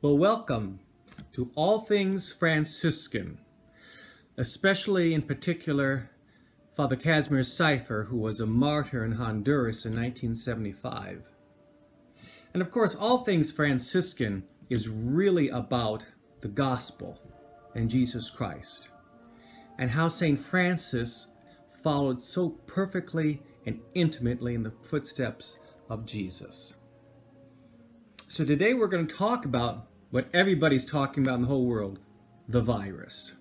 Well, welcome to All Things Franciscan, especially in particular Father Casimir Cypher, who was a martyr in Honduras in 1975. And of course, All Things Franciscan is really about the gospel and Jesus Christ, and how St. Francis followed so perfectly and intimately in the footsteps of Jesus. So today we're going to talk about what everybody's talking about in the whole world, the virus.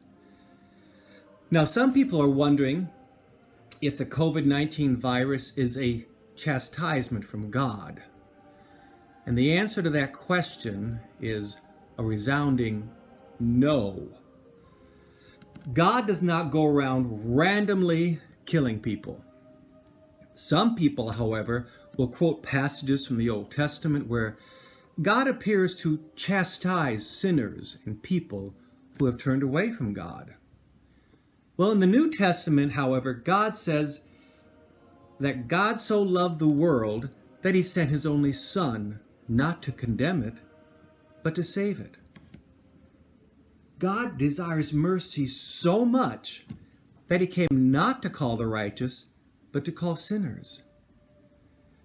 Now, some people are wondering if the COVID-19 virus is a chastisement from God. And the answer to that question is a resounding no. God does not go around randomly killing people. Some people, however, will quote passages from the Old Testament where God appears to chastise sinners and people who have turned away from God. Well, in the New Testament, however, God says that God so loved the world that he sent his only Son, not to condemn it, but to save it. God desires mercy so much that he came not to call the righteous, but to call sinners.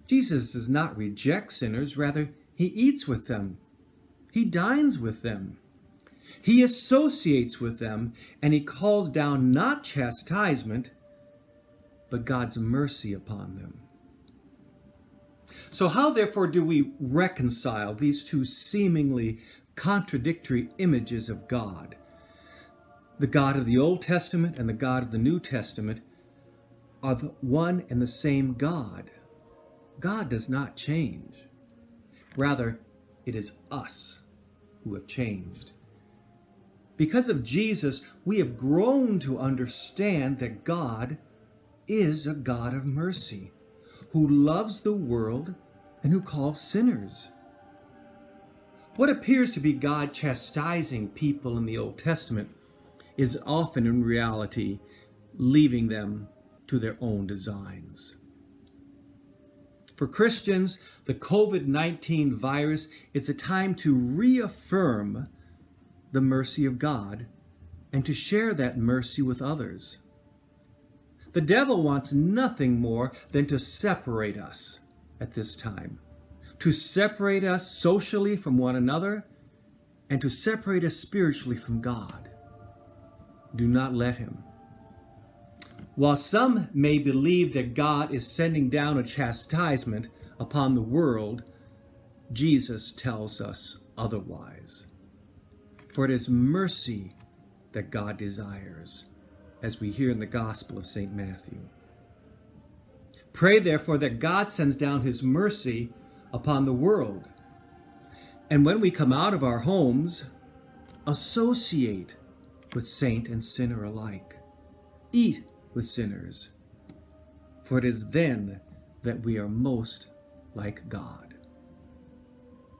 Jesus does not reject sinners, rather, he eats with them. He dines with them. He associates with them, and he calls down not chastisement, but God's mercy upon them. So how, therefore, do we reconcile these two seemingly contradictory images of God? The God of the Old Testament and the God of the New Testament are the one and the same God. God does not change. Rather, it is us who have changed. Because of Jesus, we have grown to understand that God is a God of mercy, who loves the world and who calls sinners. What appears to be God chastising people in the Old Testament is often in reality leaving them to their own designs. For Christians, the COVID-19 virus is a time to reaffirm the mercy of God and to share that mercy with others. The devil wants nothing more than to separate us at this time, to separate us socially from one another and to separate us spiritually from God. Do not let him. While some may believe that God is sending down a chastisement upon the world, Jesus tells us otherwise. For it is mercy that God desires, as we hear in the Gospel of St. Matthew. Pray, therefore, that God sends down his mercy upon the world. And when we come out of our homes, associate with saint and sinner alike. Eat with sinners, for it is then that we are most like God.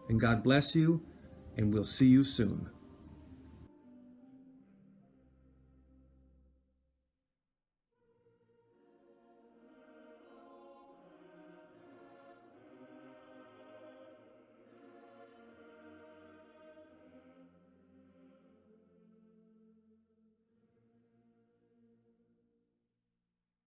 And God bless you, and we'll see you soon.